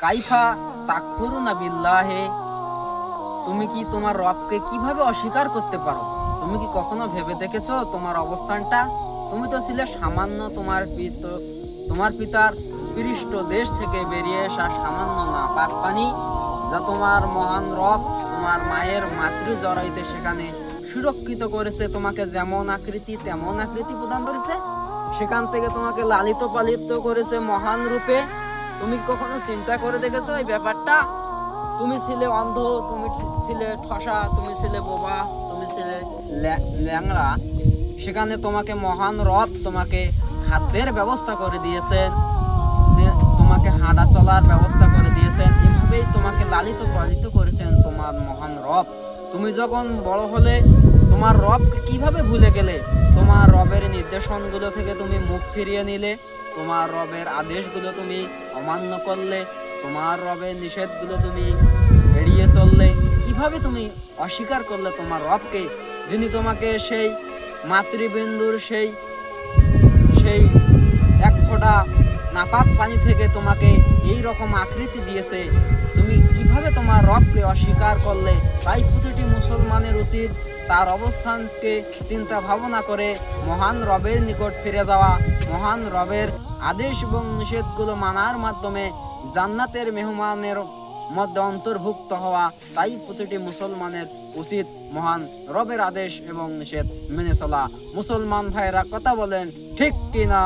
কাইফা তাকফুরুনা বিল্লাহি, তুমি কি তোমার রবকে কিভাবে অস্বীকার করতে পারো? তুমি কি কখনো ভেবে দেখেছো তোমার অবস্থানটা? তুমি তো ছিলে সামান্য তোমার পিতার পৃষ্ঠ দেশ থেকে বেরিয়ে আসা সামান্য নাপাক পানি, যা তোমার মহান রব তোমার মায়ের মাতৃ জরাইতে সেখানে সুরক্ষিত করেছে। তোমাকে যেমন আকৃতি তেমন আকৃতি প্রদান করেছে, সেখান থেকে তোমাকে লালিত পালিত করেছে মহান রূপে। তুমি কখনো চিন্তা করে দেখেছো এই ব্যাপারটা? তুমি ছিলে অন্ধ, তুমি ছিলে ঠসা, তুমি ছিলে বোবা, তুমি ছিলে ল্যাংড়া। সেখানে তোমাকে মহান রব তোমাকে খাদ্যের ব্যবস্থা করে দিয়েছেন, তোমাকে হাঁটা চলার ব্যবস্থা করে দিয়েছেন। এভাবেই তোমাকে লালিত পালিত করেছেন তোমার মহান রব। তুমি যখন বড় হলে তোমার রবকে কিভাবে ভুলে গেলে? তোমার রবের নির্দেশনগুলো থেকে তুমি মুখ ফিরিয়ে নিলে, তোমার রবের আদেশগুলো তুমি অমান্য করলে, তোমার রবের নিষেধগুলো তুমি এড়িয়ে চললে। কিভাবে তুমি অস্বীকার করলে তোমার রবকে, যিনি তোমাকে সেই মাতৃবিন্দুর সেই সেই এক ফোঁটা নাপাক পানি থেকে তোমাকে এই রকম আকৃতি দিয়েছে? তুমি কিভাবে তোমার রবকে অস্বীকার করলে? তাই প্রতিটি মুসলমানের উচিত তার অবস্থানকে চিন্তা ভাবনা করে মহান রবের নিকট ফিরে যাওয়া, মহান রবের আদেশ এবং নিষেধগুলো মানার মাধ্যমে জান্নাতের মেহমানের মধ্যে অন্তর্ভুক্ত হওয়া। তাই প্রতিটি মুসলমানের উচিত মহান রবের আদেশ এবং নিষেধ মেনে চলা। মুসলমান ভাইরা কথা বলেন ঠিক কিনা?